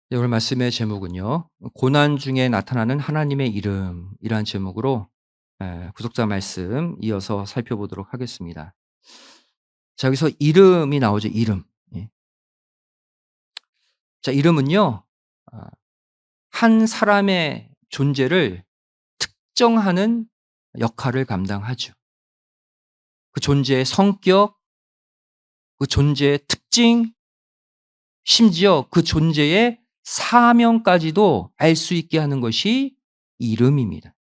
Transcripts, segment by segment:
네, 오늘 말씀의 제목은요. 고난 중에 나타나는 하나님의 이름이라는 제목으로 구속자 말씀 이어서 살펴보도록 하겠습니다. 자, 여기서 이름이 나오죠. 이름. 예. 자, 이름은요. 아, 한 사람의 존재를 특정하는 역할을 감당하죠. 그 존재의 성격, 그 존재의 특징, 심지어 그 존재의 사명까지도 알 수 있게 하는 것이 이름입니다.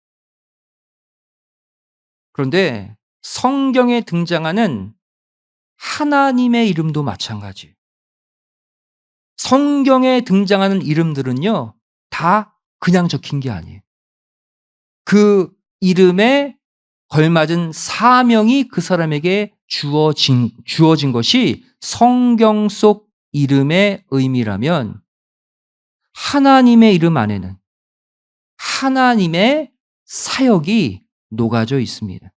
그런데 성경에 등장하는 하나님의 이름도 마찬가지예요. 성경에 등장하는 이름들은요, 다 그냥 적힌 게 아니에요. 그 이름에 걸맞은 사명이 그 사람에게 주어진 것이 성경 속 이름의 의미라면 하나님의 이름 안에는 하나님의 사역이 녹아져 있습니다.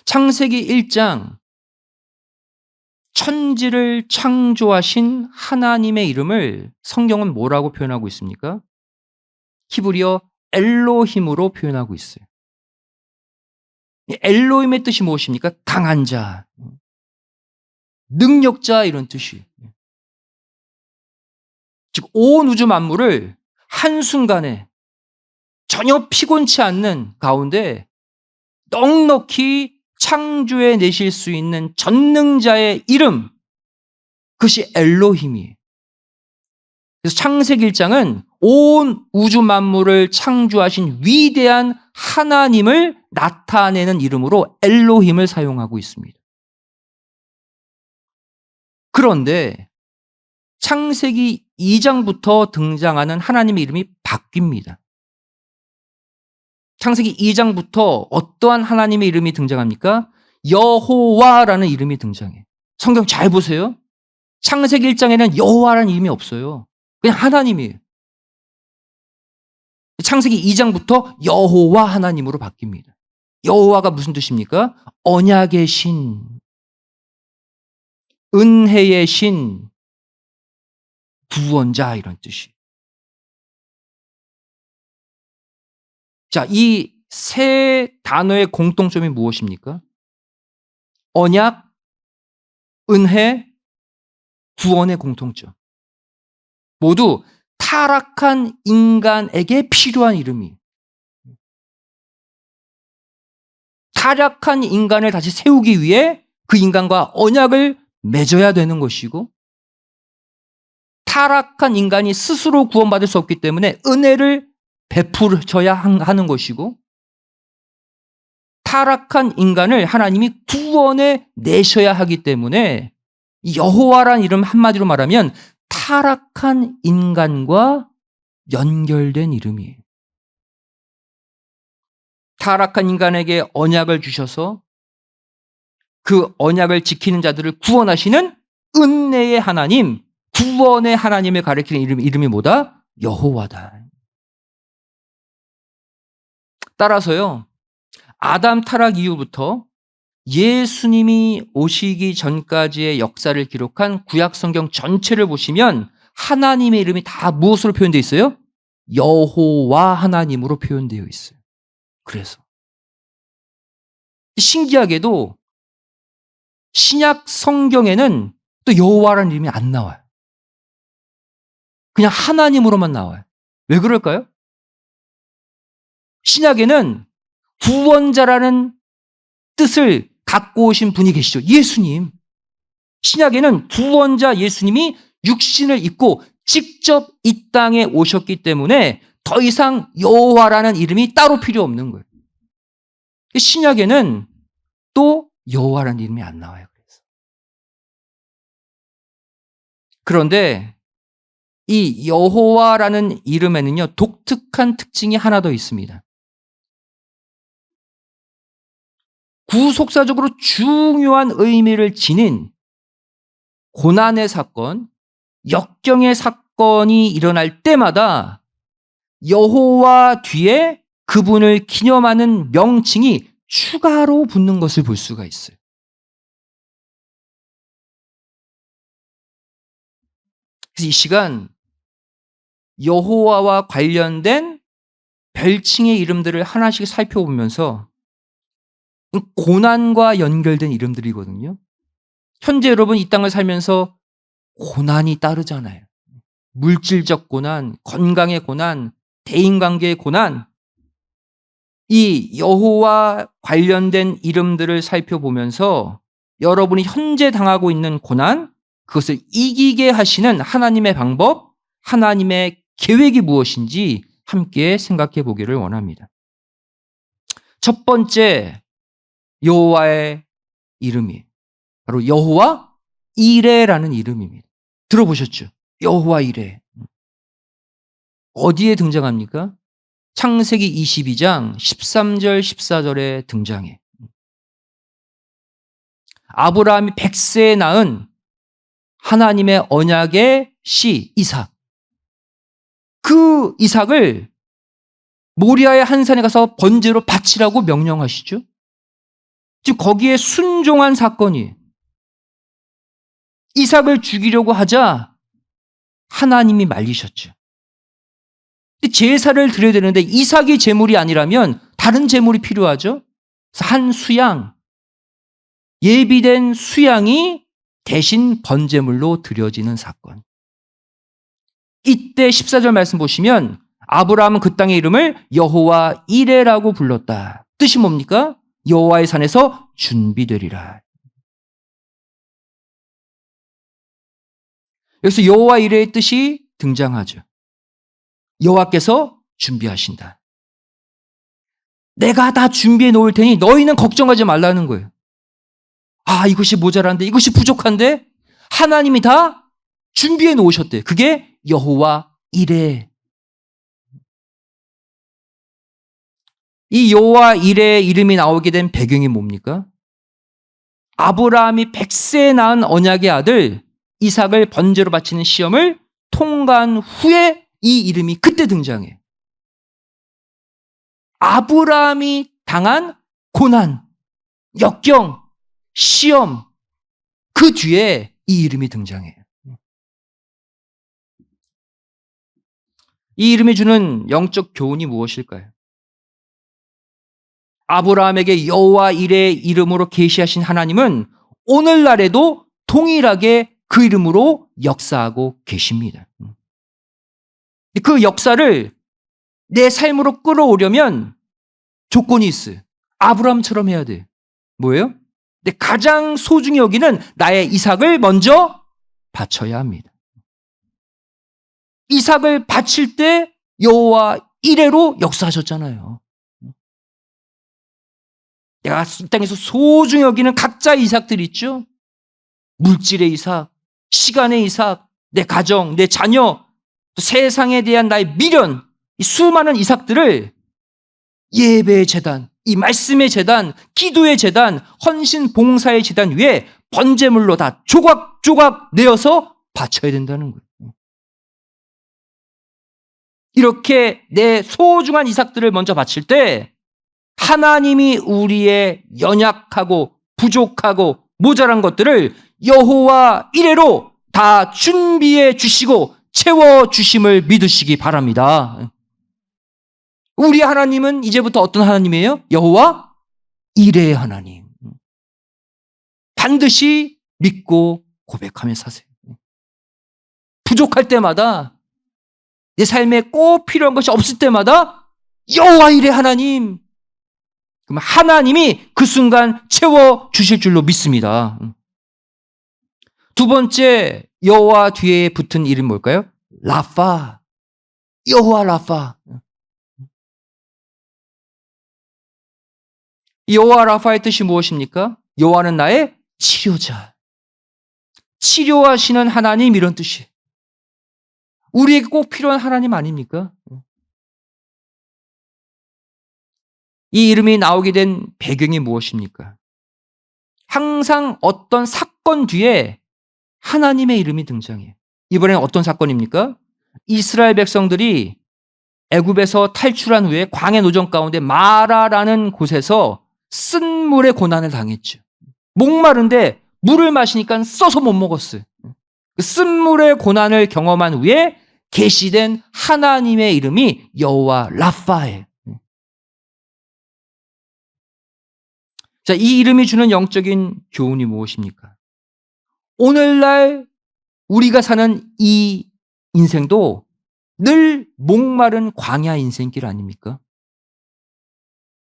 창세기 1장 천지를 창조하신 하나님의 이름을 성경은 뭐라고 표현하고 있습니까? 히브리어 엘로힘으로 표현하고 있어요. 이 엘로힘의 뜻이 무엇입니까? 강한 자, 능력자 이런 뜻이에요. 즉 온 우주 만물을 한순간에 전혀 피곤치 않는 가운데 넉넉히 창조해 내실 수 있는 전능자의 이름, 그것이 엘로힘이에요. 그래서 창세기 1장은 온 우주 만물을 창조하신 위대한 하나님을 나타내는 이름으로 엘로힘을 사용하고 있습니다. 그런데 창세기 2장부터 등장하는 하나님의 이름이 바뀝니다. 창세기 2장부터 어떠한 하나님의 이름이 등장합니까? 여호와라는 이름이 등장해요. 성경 잘 보세요. 창세기 1장에는 여호와라는 이름이 없어요. 그냥 하나님이에요. 창세기 2장부터 여호와 하나님으로 바뀝니다. 여호와가 무슨 뜻입니까? 언약의 신, 은혜의 신, 구원자 이런 뜻이에요. 자, 이 세 단어의 공통점이 무엇입니까? 언약, 은혜, 구원의 공통점. 모두 타락한 인간에게 필요한 이름이에요. 타락한 인간을 다시 세우기 위해 그 인간과 언약을 맺어야 되는 것이고, 타락한 인간이 스스로 구원받을 수 없기 때문에 은혜를 베풀어야 하는 것이고, 타락한 인간을 하나님이 구원해 내셔야 하기 때문에 여호와라는 이름 한마디로 말하면 타락한 인간과 연결된 이름이에요. 타락한 인간에게 언약을 주셔서 그 언약을 지키는 자들을 구원하시는 은혜의 하나님, 구원의 하나님을 가리키는 이름이 뭐다? 여호와다. 따라서요, 아담 타락 이후부터 예수님이 오시기 전까지의 역사를 기록한 구약 성경 전체를 보시면 하나님의 이름이 다 무엇으로 표현되어 있어요? 여호와 하나님으로 표현되어 있어요. 그래서 신기하게도 신약 성경에는 또 여호와라는 이름이 안 나와요. 그냥 하나님으로만 나와요. 왜 그럴까요? 신약에는 구원자라는 뜻을 갖고 오신 분이 계시죠. 예수님. 신약에는 구원자 예수님이 육신을 입고 직접 이 땅에 오셨기 때문에 더 이상 여호와라는 이름이 따로 필요 없는 거예요. 신약에는 또 여호와라는 이름이 안 나와요. 그런데 이 여호와라는 이름에는요, 독특한 특징이 하나 더 있습니다. 구속사적으로 중요한 의미를 지닌 고난의 사건, 역경의 사건이 일어날 때마다 여호와 뒤에 그분을 기념하는 명칭이 추가로 붙는 것을 볼 수가 있어요. 그래서 이 시간 여호와와 관련된 별칭의 이름들을 하나씩 살펴보면서 고난과 연결된 이름들이거든요. 현재 여러분 이 땅을 살면서 고난이 따르잖아요. 물질적 고난, 건강의 고난, 대인관계의 고난. 이 여호와 관련된 이름들을 살펴보면서 여러분이 현재 당하고 있는 고난, 그것을 이기게 하시는 하나님의 방법, 하나님의 계획이 무엇인지 함께 생각해 보기를 원합니다. 첫 번째 여호와의 이름이 바로 여호와 이레라는 이름입니다. 들어보셨죠? 여호와 이레. 어디에 등장합니까? 창세기 22장 13절 14절에 등장해. 아브라함이 100세에 낳은 하나님의 언약의 씨 이삭. 그 이삭을 모리아의 한 산에 가서 번제로 바치라고 명령하시죠. 지금 거기에 순종한 사건이 이삭을 죽이려고 하자 하나님이 말리셨죠. 제사를 드려야 되는데 이삭이 제물이 아니라면 다른 제물이 필요하죠. 그래서 한 수양, 예비된 수양이 대신 번제물로 드려지는 사건. 이때 14절 말씀 보시면 아브라함은 그 땅의 이름을 여호와 이레라고 불렀다. 뜻이 뭡니까? 여호와의 산에서 준비되리라. 여기서 여호와 이레의 뜻이 등장하죠. 여호와께서 준비하신다. 내가 다 준비해 놓을 테니 너희는 걱정하지 말라는 거예요. 아, 이것이 모자란데, 이것이 부족한데 하나님이 다 준비해 놓으셨대. 그게 여호와 이레. 이 여호와 이레의 이름이 나오게 된 배경이 뭡니까? 아브라함이 100세에 낳은 언약의 아들 이삭을 번제로 바치는 시험을 통과한 후에 이 이름이 그때 등장해. 아브라함이 당한 고난, 역경, 시험, 그 뒤에 이 이름이 등장해. 이 이름이 주는 영적 교훈이 무엇일까요? 아브라함에게 여호와 이레의 이름으로 계시하신 하나님은 오늘날에도 동일하게 그 이름으로 역사하고 계십니다. 그 역사를 내 삶으로 끌어오려면 조건이 있어요. 아브라함처럼 해야 돼. 뭐예요? 근데 가장 소중히 여기는 나의 이삭을 먼저 바쳐야 합니다. 이삭을 바칠 때 여호와 이레로 역사하셨잖아요. 내가 이 땅에서 소중히 여기는 각자의 이삭들 있죠? 물질의 이삭, 시간의 이삭, 내 가정, 내 자녀, 또 세상에 대한 나의 미련, 이 수많은 이삭들을 예배의 제단, 이 말씀의 제단, 기도의 제단, 헌신 봉사의 제단 위에 번제물로 다 조각조각 내어서 바쳐야 된다는 거예요. 이렇게 내 소중한 이삭들을 먼저 바칠 때 하나님이 우리의 연약하고 부족하고 모자란 것들을 여호와 이레로 다 준비해 주시고 채워 주심을 믿으시기 바랍니다. 우리 하나님은 이제부터 어떤 하나님이에요? 여호와 이레의 하나님. 반드시 믿고 고백하며 사세요. 부족할 때마다 내 삶에 꼭 필요한 것이 없을 때마다 여호와 이레 하나님. 그럼 하나님이 그 순간 채워 주실 줄로 믿습니다. 두 번째 여호와 뒤에 붙은 이름 뭘까요? 라파. 여호와 라파. 여호와 라파의 뜻이 무엇입니까? 여호와는 나의 치료자. 치료하시는 하나님, 이런 뜻이에요. 우리에게 꼭 필요한 하나님 아닙니까? 이 이름이 나오게 된 배경이 무엇입니까? 항상 어떤 사건 뒤에 하나님의 이름이 등장해요. 이번에는 어떤 사건입니까? 이스라엘 백성들이 애굽에서 탈출한 후에 광야 노정 가운데 마라라는 곳에서 쓴물의 고난을 당했죠. 목마른데 물을 마시니까 써서 못 먹었어요. 그 쓴물의 고난을 경험한 후에 계시된 하나님의 이름이 여호와 라파예요. 자, 이 이름이 주는 영적인 교훈이 무엇입니까? 오늘날 우리가 사는 이 인생도 늘 목마른 광야 인생길 아닙니까?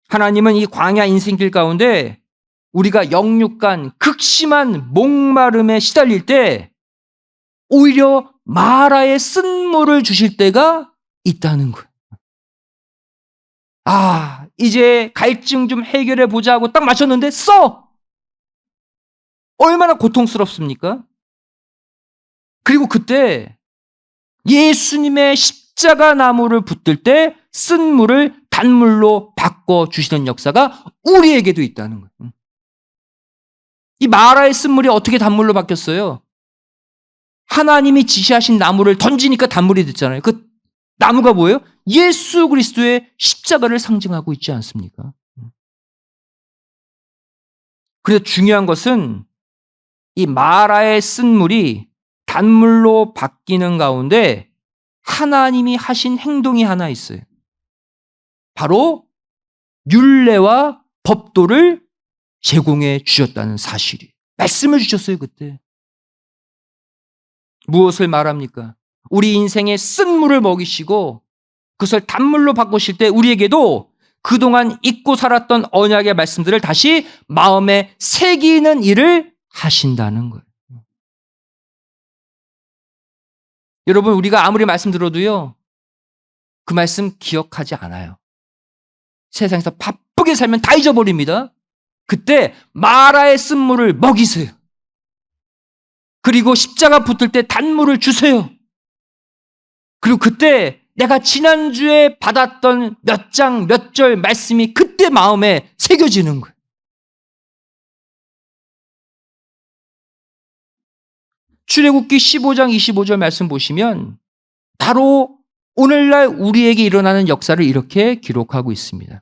하나님은 이 광야 인생길 가운데 우리가 영육간 극심한 목마름에 시달릴 때 오히려 마라의 쓴물을 주실 때가 있다는 거예요. 아, 이제 갈증 좀 해결해 보자 하고 딱 마셨는데 써! 얼마나 고통스럽습니까? 그리고 그때 예수님의 십자가 나무를 붙들 때 쓴물을 단물로 바꿔주시는 역사가 우리에게도 있다는 거예요. 이 마라의 쓴물이 어떻게 단물로 바뀌었어요? 하나님이 지시하신 나무를 던지니까 단물이 됐잖아요. 그 나무가 뭐예요? 예수 그리스도의 십자가를 상징하고 있지 않습니까? 그래서 중요한 것은 이 마라의 쓴물이 단물로 바뀌는 가운데 하나님이 하신 행동이 하나 있어요. 바로 율례와 법도를 제공해 주셨다는 사실이. 말씀을 주셨어요, 그때. 무엇을 말합니까? 우리 인생에 쓴물을 먹이시고 그것을 단물로 바꾸실 때 우리에게도 그동안 잊고 살았던 언약의 말씀들을 다시 마음에 새기는 일을 하신다는 거예요. 여러분, 우리가 아무리 말씀 들어도요, 그 말씀 기억하지 않아요. 세상에서 바쁘게 살면 다 잊어버립니다. 그때 마라의 쓴물을 먹이세요. 그리고 십자가 붙을 때 단물을 주세요. 그리고 그때 내가 지난주에 받았던 몇 장, 몇 절 말씀이 그때 마음에 새겨지는 거예요. 출애굽기 15장 25절 말씀 보시면 바로 오늘날 우리에게 일어나는 역사를 이렇게 기록하고 있습니다.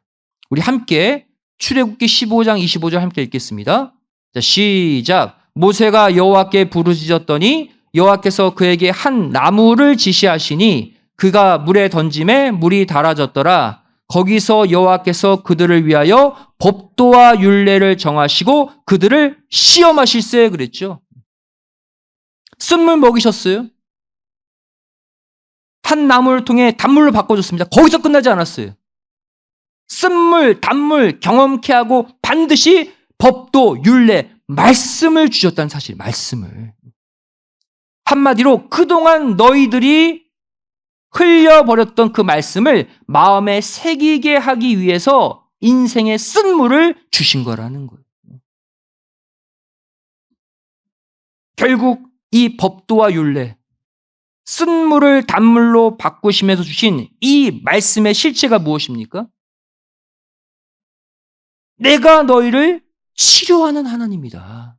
우리 함께 출애굽기 15장 25절 함께 읽겠습니다. 자, 시작. 모세가 여호와께 부르짖었더니 여호와께서 그에게 한 나무를 지시하시니 그가 물에 던짐에 물이 달아졌더라. 거기서 여호와께서 그들을 위하여 법도와 율례를 정하시고 그들을 시험하실세 그랬죠. 쓴물 먹이셨어요. 한 나무를 통해 단물로 바꿔줬습니다. 거기서 끝나지 않았어요. 쓴물, 단물 경험케 하고 반드시 법도, 율례, 말씀을 주셨다는 사실, 말씀을. 한마디로 그동안 너희들이 흘려버렸던 그 말씀을 마음에 새기게 하기 위해서 인생의 쓴물을 주신 거라는 거예요. 결국 이 법도와 율례, 쓴물을 단물로 바꾸시면서 주신 이 말씀의 실체가 무엇입니까? 내가 너희를 치료하는 하나님이다.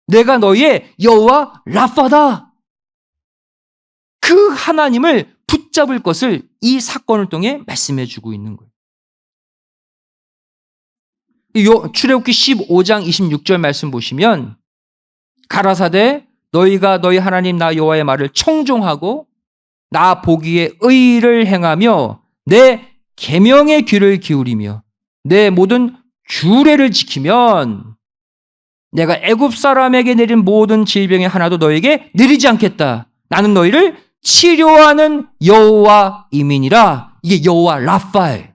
내가 너희의 여호와 라파다. 그 하나님을 붙잡을 것을 이 사건을 통해 말씀해 주고 있는 거예요. 출애굽기 15장 26절 말씀 보시면 가라사대 너희가 너희 하나님 나 여호와의 말을 청종하고 나 보기에 의를 행하며 내 계명의 귀를 기울이며 내 모든 규례를 지키면 내가 애굽 사람에게 내린 모든 질병의 하나도 너에게 내리지 않겠다. 나는 너희를 치료하는 여호와임이니라. 이게 여호와 라파예요.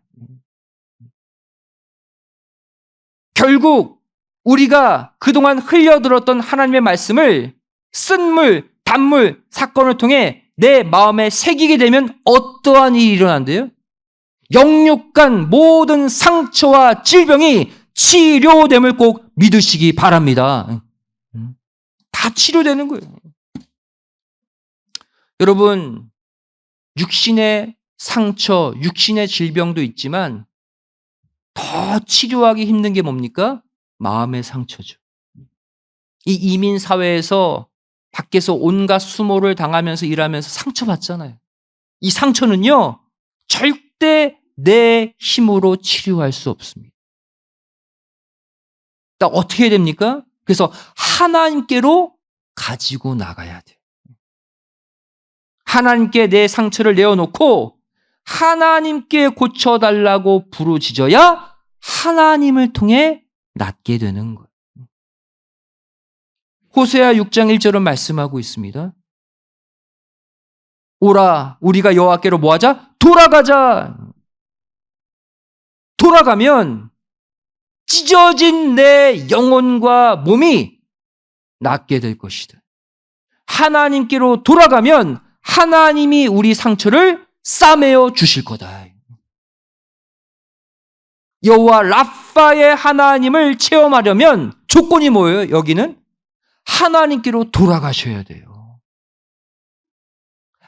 결국 우리가 그동안 흘려들었던 하나님의 말씀을 쓴물, 단물 사건을 통해 내 마음에 새기게 되면 어떠한 일이 일어난대요? 영육간 모든 상처와 질병이 치료됨을 꼭 믿으시기 바랍니다. 다 치료되는 거예요. 여러분, 육신의 상처, 육신의 질병도 있지만 더 치료하기 힘든 게 뭡니까? 마음의 상처죠. 이 이민 사회에서 밖에서 온갖 수모를 당하면서 일하면서 상처받잖아요. 이 상처는요, 절대 내 힘으로 치료할 수 없습니다. 어떻게 해야 됩니까? 그래서 하나님께로 가지고 나가야 돼. 하나님께 내 상처를 내어놓고 하나님께 고쳐달라고 부르짖어야 하나님을 통해 낫게 되는 거예요. 호세아 6장 1절은 말씀하고 있습니다. 오라, 우리가 여호와께로 뭐하자? 돌아가자. 돌아가면 찢어진 내 영혼과 몸이 낫게 될 것이다. 하나님께로 돌아가면 하나님이 우리 상처를 싸매어 주실 거다. 여호와 라파의 하나님을 체험하려면 조건이 뭐예요? 여기는 하나님께로 돌아가셔야 돼요.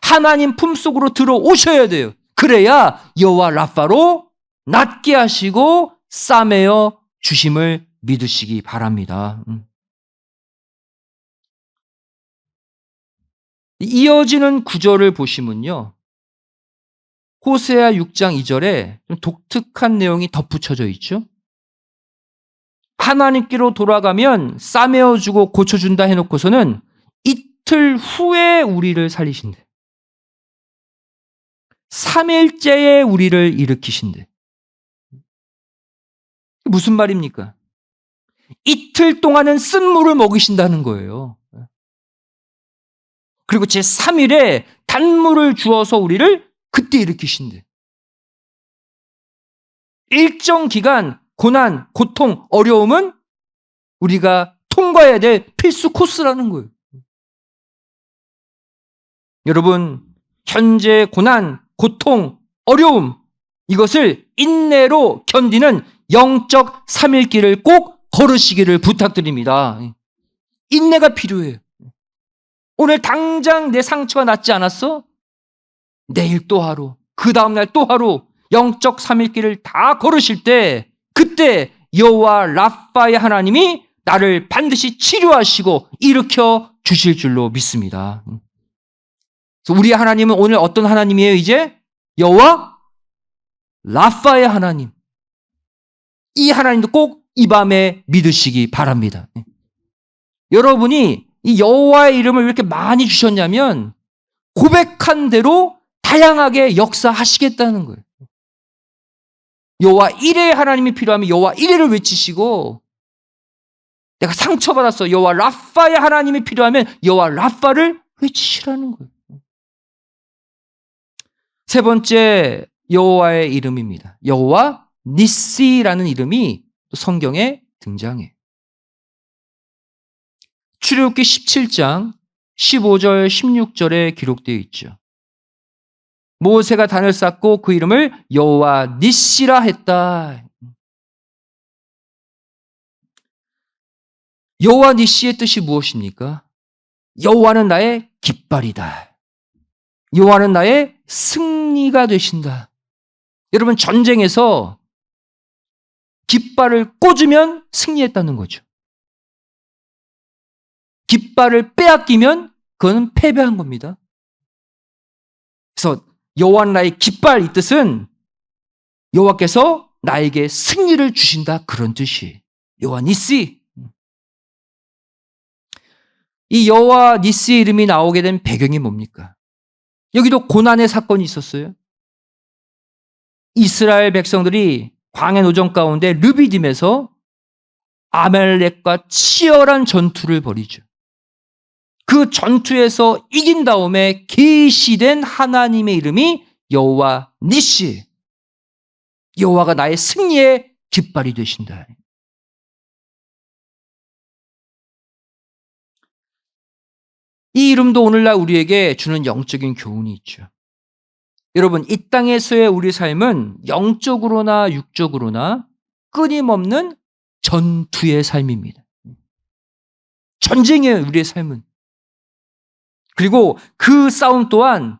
하나님 품속으로 들어오셔야 돼요. 그래야 여호와 라파로 낫게 하시고 싸매어 주심을 믿으시기 바랍니다. 이어지는 구절을 보시면요, 호세아 6장 2절에 좀 독특한 내용이 덧붙여져 있죠. 하나님께로 돌아가면 싸매어주고 고쳐준다 해놓고서는 이틀 후에 우리를 살리신대. 3일째에 우리를 일으키신대. 무슨 말입니까? 이틀 동안은 쓴 물을 먹이신다는 거예요. 그리고 제3일에 단물을 주어서 우리를 그때 일으키신대. 일정 기간 고난, 고통, 어려움은 우리가 통과해야 될 필수 코스라는 거예요. 여러분, 현재 고난, 고통, 어려움, 이것을 인내로 견디는 영적 3일길을 꼭 걸으시기를 부탁드립니다. 인내가 필요해요. 오늘 당장 내 상처가 낫지 않았어? 내일 또 하루, 그 다음날 또 하루, 영적 3일길을 다 걸으실 때 그때 여호와 라파의 하나님이 나를 반드시 치료하시고 일으켜 주실 줄로 믿습니다. 그래서 우리 하나님은 오늘 어떤 하나님이에요? 이제 여호와 라파의 하나님. 이 하나님도 꼭 이 밤에 믿으시기 바랍니다. 여러분이 이 여호와의 이름을 왜 이렇게 많이 주셨냐면 고백한 대로 다양하게 역사하시겠다는 거예요. 여호와 1의 하나님이 필요하면 여호와 1를 외치시고, 내가 상처받았어, 여호와 라파의 하나님이 필요하면 여호와 라파를 외치시라는 거예요. 세 번째 여호와의 이름입니다. 여호와 니시라는 이름이 성경에 등장해요. 출애굽기 17장 15절 16절에 기록되어 있죠. 모세가 단을 쌓고 그 이름을 여호와 니시라 했다. 여호와 니시의 뜻이 무엇입니까? 여호와는 나의 깃발이다. 여호와는 나의 승리가 되신다. 여러분, 전쟁에서 깃발을 꽂으면 승리했다는 거죠. 깃발을 빼앗기면 그건 패배한 겁니다. 그래서 여호와는 나의 깃발, 이 뜻은 여호와께서 나에게 승리를 주신다, 그런 뜻이에요. 여호와 니시. 이 여호와 니시의 이름이 나오게 된 배경이 뭡니까? 여기도 고난의 사건이 있었어요. 이스라엘 백성들이 광야 노정 가운데 르비딤에서 아말렉과 치열한 전투를 벌이죠. 그 전투에서 이긴 다음에 계시된 하나님의 이름이 여호와 니시. 여호와가 나의 승리의 깃발이 되신다. 이 이름도 오늘날 우리에게 주는 영적인 교훈이 있죠. 여러분, 이 땅에서의 우리 삶은 영적으로나 육적으로나 끊임없는 전투의 삶입니다. 전쟁이에요, 우리의 삶은. 그리고 그 싸움 또한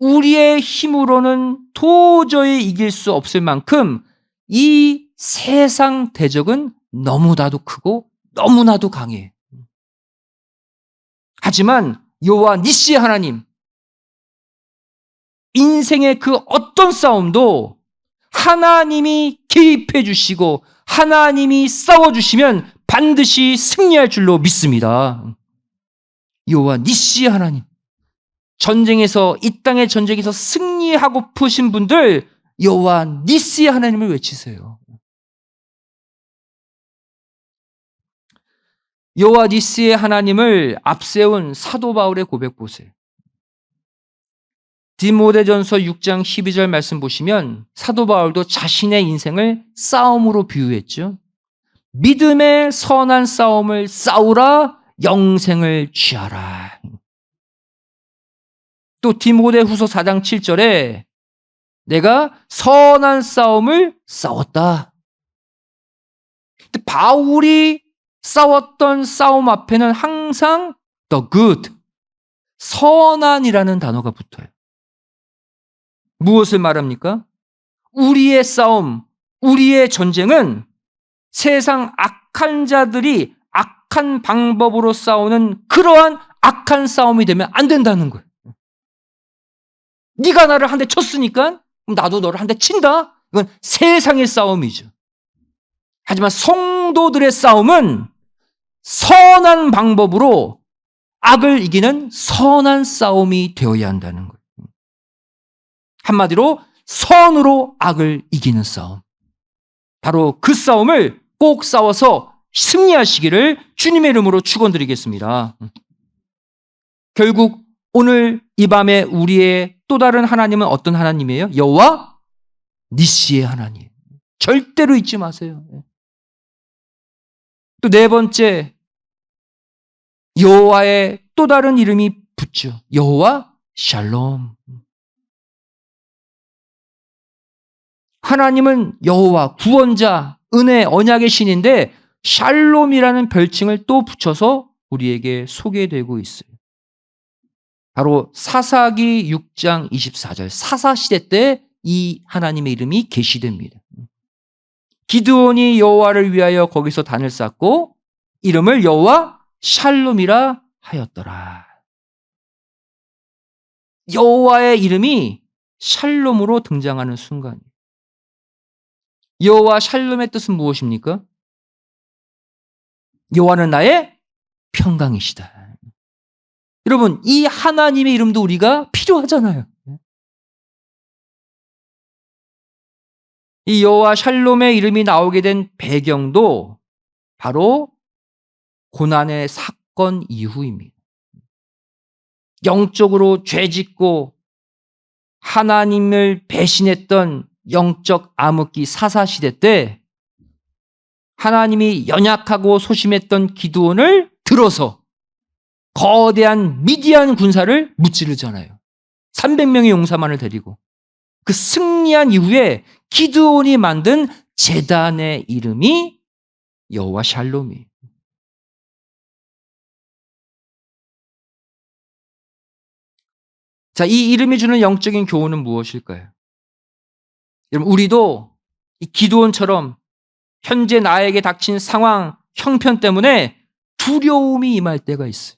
우리의 힘으로는 도저히 이길 수 없을 만큼 이 세상 대적은 너무나도 크고 너무나도 강해요. 하지만 여호와 니시의 하나님, 인생의 그 어떤 싸움도 하나님이 개입해 주시고 하나님이 싸워주시면 반드시 승리할 줄로 믿습니다. 여호와 니시의 하나님, 전쟁에서, 이 땅의 전쟁에서 승리하고 푸신 분들 여호와 니시의 하나님을 외치세요. 여호와 니시의 하나님을 앞세운 사도 바울의 고백 보세요. 디모데전서 6장 12절 말씀 보시면 사도 바울도 자신의 인생을 싸움으로 비유했죠. 믿음의 선한 싸움을 싸우라, 영생을 취하라. 또 디모데후서 4장 7절에 내가 선한 싸움을 싸웠다. 근데 바울이 싸웠던 싸움 앞에는 항상 the good, 선한이라는 단어가 붙어요. 무엇을 말합니까? 우리의 싸움, 우리의 전쟁은 세상 악한 자들이 악한 방법으로 싸우는 그러한 악한 싸움이 되면 안 된다는 거예요. 네가 나를 한 대 쳤으니까 그럼 나도 너를 한 대 친다? 이건 세상의 싸움이죠. 하지만 성도들의 싸움은 선한 방법으로 악을 이기는 선한 싸움이 되어야 한다는 거예요. 한마디로 선으로 악을 이기는 싸움. 바로 그 싸움을 꼭 싸워서 승리하시기를 주님의 이름으로 축원드리겠습니다. 결국 오늘 이 밤에 우리의 또 다른 하나님은 어떤 하나님이에요? 여호와 니시의 하나님. 절대로 잊지 마세요. 또 네 번째, 여호와의 또 다른 이름이 붙죠. 여호와 샬롬. 하나님은 여호와, 구원자, 은혜, 언약의 신인데 샬롬이라는 별칭을 또 붙여서 우리에게 소개되고 있어요. 바로 사사기 6장 24절, 사사시대 때 이 하나님의 이름이 계시됩니다. 기드온이 여호와를 위하여 거기서 단을 쌓고 이름을 여호와 샬롬이라 하였더라. 여호와의 이름이 샬롬으로 등장하는 순간이에요. 여호와 샬롬의 뜻은 무엇입니까? 여호와는 나의 평강이시다. 여러분, 이 하나님의 이름도 우리가 필요하잖아요. 이 여호와 샬롬의 이름이 나오게 된 배경도 바로 고난의 사건 이후입니다. 영적으로 죄짓고 하나님을 배신했던 영적 암흑기 사사시대 때 하나님이 연약하고 소심했던 기드온을 들어서 거대한 미디안 군사를 무찌르잖아요. 300명의 용사만을 데리고. 그 승리한 이후에 기드온이 만든 제단의 이름이 여호와 샬롬이에요. 자, 이 이름이 주는 영적인 교훈은 무엇일까요? 여러분, 우리도 이 기드온처럼 현재 나에게 닥친 상황, 형편 때문에 두려움이 임할 때가 있어요.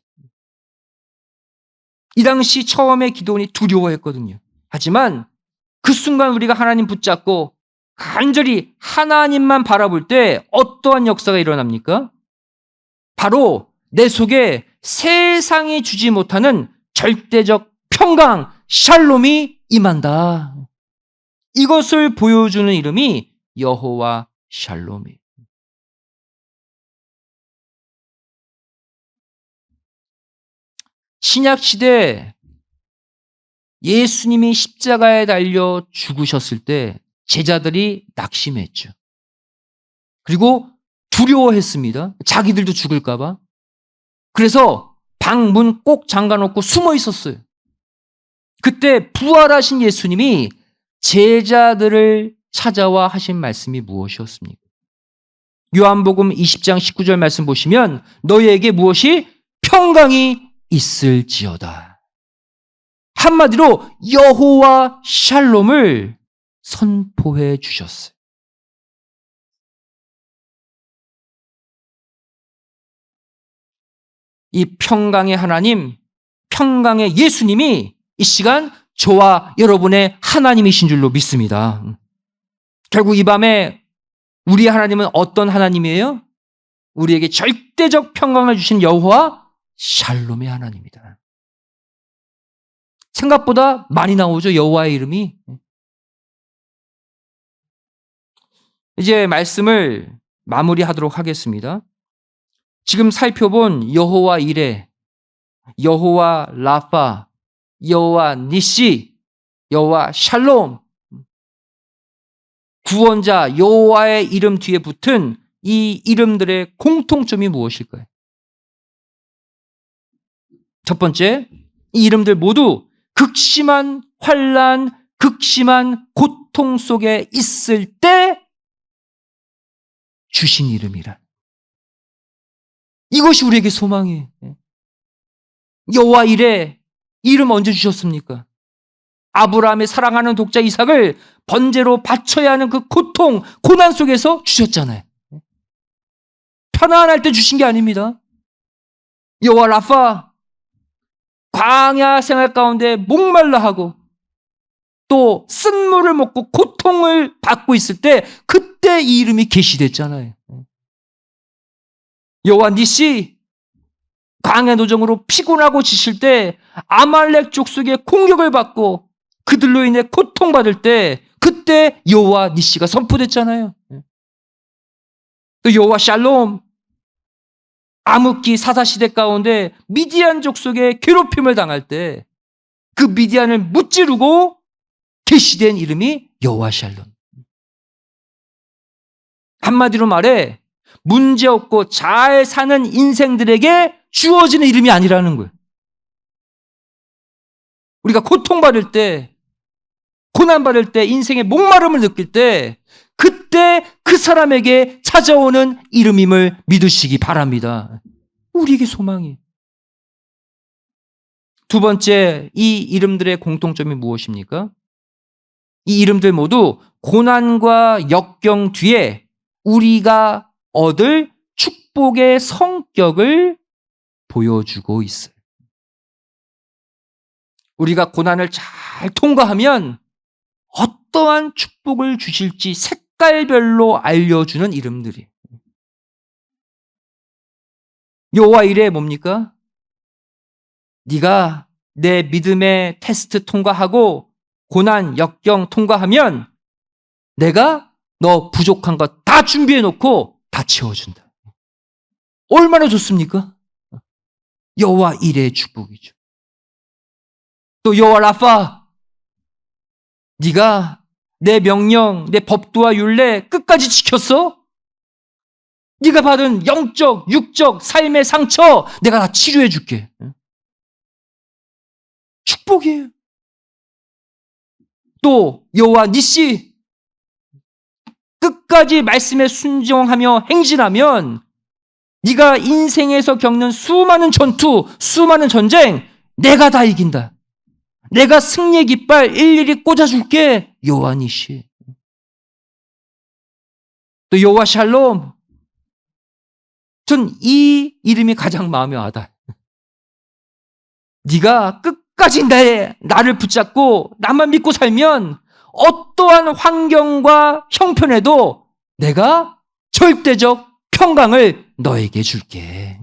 이 당시 처음에 기드온이 두려워했거든요. 하지만 그 순간 우리가 하나님 붙잡고 간절히 하나님만 바라볼 때 어떠한 역사가 일어납니까? 바로 내 속에 세상이 주지 못하는 절대적 평강, 샬롬이 임한다. 이것을 보여주는 이름이 여호와 샬롬이에요. 신약시대 예수님이 십자가에 달려 죽으셨을 때 제자들이 낙심했죠. 그리고 두려워했습니다. 자기들도 죽을까 봐. 그래서 방문 꼭 잠가놓고 숨어 있었어요. 그때 부활하신 예수님이 제자들을 찾아와 하신 말씀이 무엇이었습니까? 요한복음 20장 19절 말씀 보시면 너희에게 무엇이 평강이 있을지어다. 한마디로 여호와 샬롬을 선포해 주셨어요. 이 평강의 하나님, 평강의 예수님이 이 시간 저와 여러분의 하나님이신 줄로 믿습니다. 결국 이 밤에 우리 하나님은 어떤 하나님이에요? 우리에게 절대적 평강을 주신 여호와 샬롬의 하나님이다. 생각보다 많이 나오죠, 여호와의 이름이. 이제 말씀을 마무리하도록 하겠습니다. 지금 살펴본 여호와 이레, 여호와 라파, 여호와 니시, 여호와 샬롬, 구원자 여호와의 이름 뒤에 붙은 이 이름들의 공통점이 무엇일까요? 첫 번째, 이 이름들 모두 극심한 환난, 극심한 고통 속에 있을 때 주신 이름이라. 이것이 우리에게 소망이에요. 여호와 이레, 이름 언제 주셨습니까? 아브라함의 사랑하는 독자 이삭을 번제로 바쳐야 하는 그 고통, 고난 속에서 주셨잖아요. 편안할 때 주신 게 아닙니다. 여호와 라파, 광야 생활 가운데 목말라 하고 또 쓴물을 먹고 고통을 받고 있을 때 그때 이 이름이 계시됐잖아요. 여호와 니시, 광야 노정으로 피곤하고 지칠 때 아말렉 족속의 공격을 받고 그들로 인해 고통받을 때 그때 여호와 니시가 선포됐잖아요. 또 여호와 샬롬, 암흑기 사사시대 가운데 미디안 족속의 괴롭힘을 당할 때 그 미디안을 무찌르고 계시된 이름이 여호와 샬롬. 한마디로 말해 문제없고 잘 사는 인생들에게 주어지는 이름이 아니라는 거예요. 우리가 고통받을 때, 고난받을 때, 인생의 목마름을 느낄 때 그때 그 사람에게 찾아오는 이름임을 믿으시기 바랍니다. 우리에게 소망이. 두 번째, 이 이름들의 공통점이 무엇입니까? 이 이름들 모두 고난과 역경 뒤에 우리가 얻을 축복의 성격을 보여주고 있어요. 우리가 고난을 잘 통과하면 어떠한 축복을 주실지 색깔별로 알려주는 이름들이에요. 여호와 이레 뭡니까? 네가 내 믿음의 테스트 통과하고 고난, 역경 통과하면 내가 너 부족한 것 다 준비해 놓고 다 채워준다. 얼마나 좋습니까? 여호와 이레의 축복이죠. 또 여호와 라파, 네가 내 명령, 내 법도와 율례 끝까지 지켰어? 네가 받은 영적, 육적, 삶의 상처 내가 다 치료해 줄게. 축복이에요. 또 여호와 니시, 끝까지 말씀에 순종하며 행진하면 네가 인생에서 겪는 수많은 전투, 수많은 전쟁 내가 다 이긴다. 내가 승리의 깃발 일일이 꽂아줄게. 여호와 니시. 또 여호와 샬롬. 전 이 이름이 가장 마음에 와닿아요. 네가 끝까지 나를 붙잡고 나만 믿고 살면 어떠한 환경과 형편에도 내가 절대적 평강을 너에게 줄게.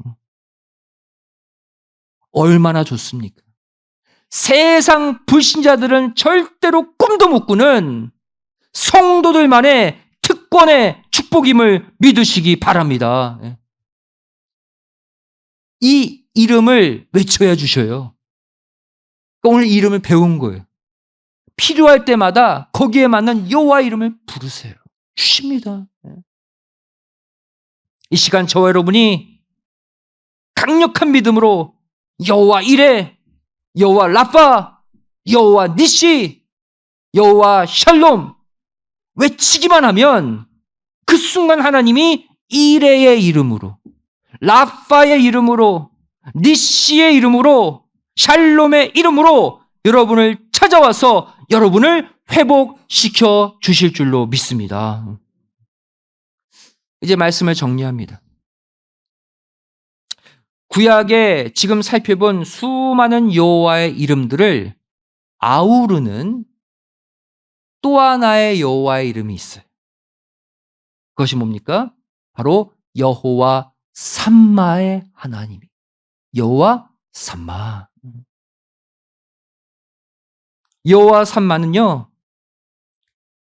얼마나 좋습니까? 세상 불신자들은 절대로 꿈도 못 꾸는 성도들만의 특권의 축복임을 믿으시기 바랍니다. 이 이름을 외쳐야 주셔요. 오늘 이 이름을 배운 거예요. 필요할 때마다 거기에 맞는 여호와 이름을 부르세요. 주십니다. 이 시간 저와 여러분이 강력한 믿음으로 여호와 이레, 여호와 라파, 여호와 니시, 여호와 샬롬 외치기만 하면 그 순간 하나님이 이레의 이름으로, 라파의 이름으로, 니시의 이름으로, 샬롬의 이름으로 여러분을 찾아와서 여러분을 회복시켜 주실 줄로 믿습니다. 이제 말씀을 정리합니다. 구약에 지금 살펴본 수많은 여호와의 이름들을 아우르는 또 하나의 여호와의 이름이 있어요. 그것이 뭡니까? 바로 여호와 삼마의 하나님. 여호와 삼마. 여호와 삼마는요,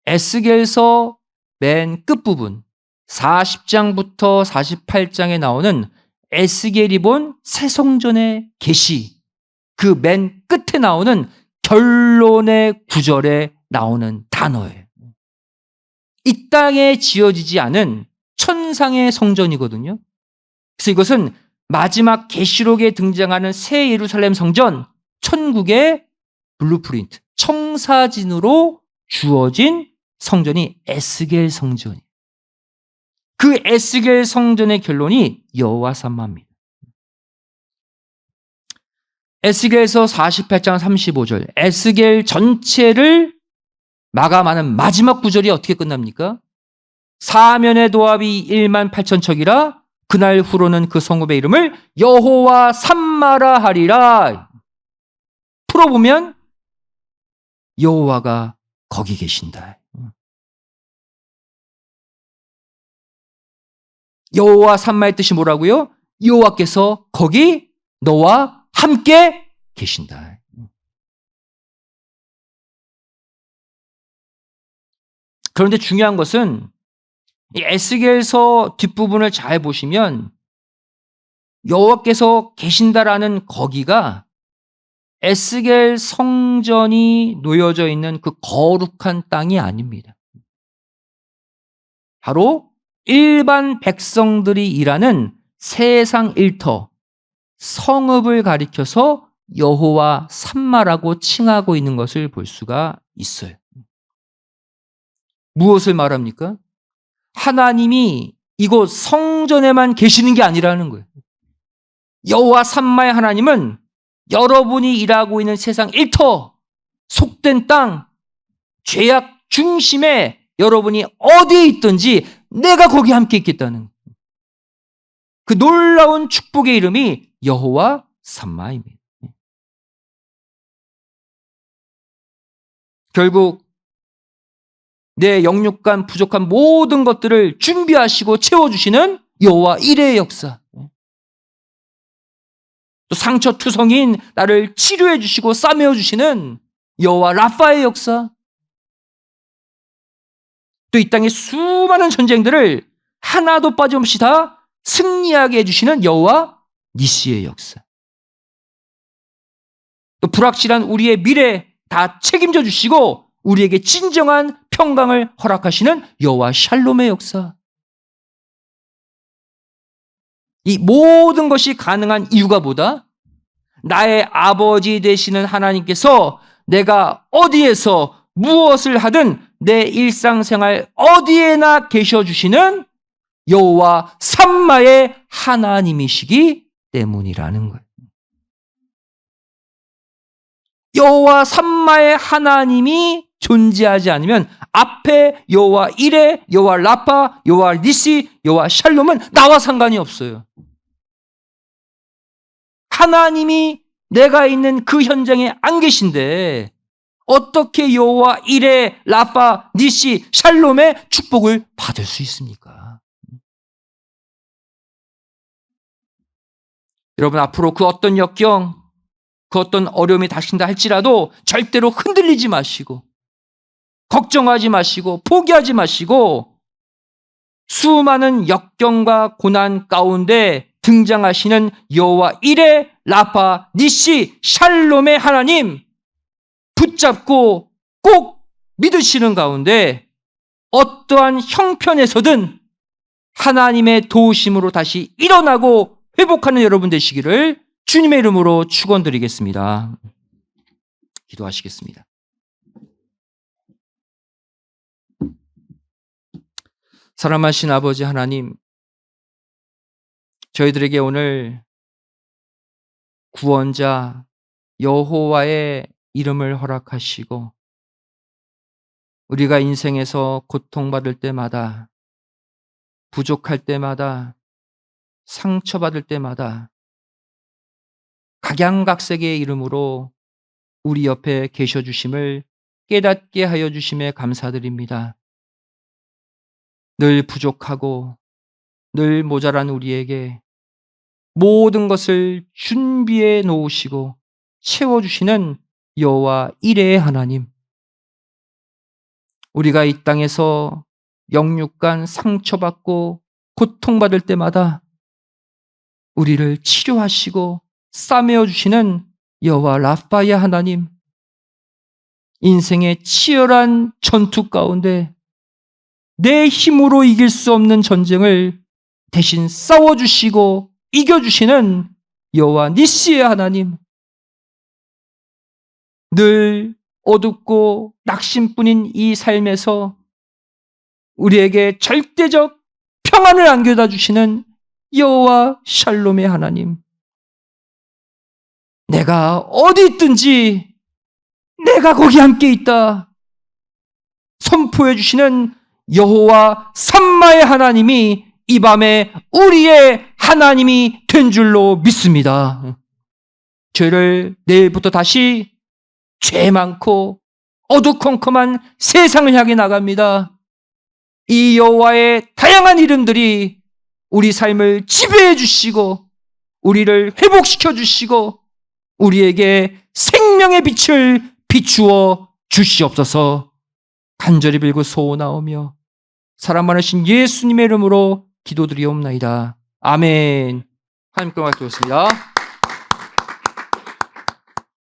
에스겔서 맨 끝부분 40장부터 48장에 나오는 에스겔이 본 새성전의 계시, 그 맨 끝에 나오는 결론의 구절에 나오는 단어예요. 이 땅에 지어지지 않은 천상의 성전이거든요. 그래서 이것은 마지막 계시록에 등장하는 새 예루살렘 성전, 천국의 블루프린트, 청사진으로 주어진 성전이 에스겔 성전이에요. 그 에스겔 성전의 결론이 여호와 삼마입니다. 에스겔서 48장 35절, 에스겔 전체를 마감하는 마지막 구절이 어떻게 끝납니까? 사면의 도합이 1만 8천 척이라 그날 후로는 그 성읍의 이름을 여호와 삼마라 하리라. 풀어보면 여호와가 거기 계신다. 여호와 삼마의 뜻이 뭐라고요? 여호와께서 거기 너와 함께 계신다. 그런데 중요한 것은 이 에스겔서 뒷부분을 잘 보시면 여호와께서 계신다라는 거기가 에스겔 성전이 놓여져 있는 그 거룩한 땅이 아닙니다. 바로 일반 백성들이 일하는 세상 일터, 성읍을 가리켜서 여호와 삼마라고 칭하고 있는 것을 볼 수가 있어요. 무엇을 말합니까? 하나님이 이곳 성전에만 계시는 게 아니라는 거예요. 여호와 삼마의 하나님은 여러분이 일하고 있는 세상 일터, 속된 땅, 죄악 중심에 여러분이 어디에 있든지 내가 거기 함께 있겠다는 그 놀라운 축복의 이름이 여호와 삼마입니다. 결국 내 영육간 부족한 모든 것들을 준비하시고 채워주시는 여호와 일의 역사, 또 상처투성인 나를 치료해 주시고 싸매어 주시는 여호와 라파의 역사, 또 이 땅의 수많은 전쟁들을 하나도 빠짐없이 다 승리하게 해주시는 여호와 니시의 역사, 또 불확실한 우리의 미래 다 책임져 주시고 우리에게 진정한 평강을 허락하시는 여호와 샬롬의 역사. 이 모든 것이 가능한 이유가 뭐다? 나의 아버지 되시는 하나님께서 내가 어디에서 무엇을 하든 내 일상생활 어디에나 계셔주시는 여호와 삼마의 하나님이시기 때문이라는 거예요. 여호와 삼마의 하나님이 존재하지 않으면 앞에 여호와 이레, 여호와 라파, 여호와 니시, 여호와 샬롬은 나와 상관이 없어요. 하나님이 내가 있는 그 현장에 안 계신데 어떻게 여호와 이레, 라파, 니시, 샬롬의 축복을 받을 수 있습니까? 여러분, 앞으로 그 어떤 역경, 그 어떤 어려움이 닥친다 할지라도 절대로 흔들리지 마시고 걱정하지 마시고 포기하지 마시고 수많은 역경과 고난 가운데 등장하시는 여호와 이레, 라파, 니시, 샬롬의 하나님 붙잡고 꼭 믿으시는 가운데 어떠한 형편에서든 하나님의 도우심으로 다시 일어나고 회복하는 여러분 되시기를 주님의 이름으로 축원드리겠습니다. 기도하시겠습니다. 사랑하신 아버지 하나님, 저희들에게 오늘 구원자 여호와의 이름을 허락하시고 우리가 인생에서 고통받을 때마다, 부족할 때마다, 상처받을 때마다 각양각색의 이름으로 우리 옆에 계셔 주심을 깨닫게 하여 주심에 감사드립니다. 늘 부족하고 늘 모자란 우리에게 모든 것을 준비해 놓으시고 채워주시는 여호와 이레의 하나님. 우리가 이 땅에서 영육간 상처받고 고통받을 때마다 우리를 치료하시고 싸매어 주시는 여호와 라파의 하나님. 인생의 치열한 전투 가운데 내 힘으로 이길 수 없는 전쟁을 대신 싸워주시고 이겨주시는 여호와 니시의 하나님. 늘 어둡고 낙심뿐인 이 삶에서 우리에게 절대적 평안을 안겨다 주시는 여호와 샬롬의 하나님. 내가 어디 있든지 내가 거기 함께 있다 선포해 주시는 여호와 삼마의 하나님이 이 밤에 우리의 하나님이 된 줄로 믿습니다. 죄를 내일부터 다시 죄 많고 어두컴컴한 세상을 향해 나갑니다. 이 여호와의 다양한 이름들이 우리 삶을 지배해 주시고 우리를 회복시켜 주시고 우리에게 생명의 빛을 비추어 주시옵소서. 간절히 빌고 소원하오며 사랑 많으신 예수님의 이름으로 기도드리옵나이다. 아멘. 하나님께 말씀드렸습니다.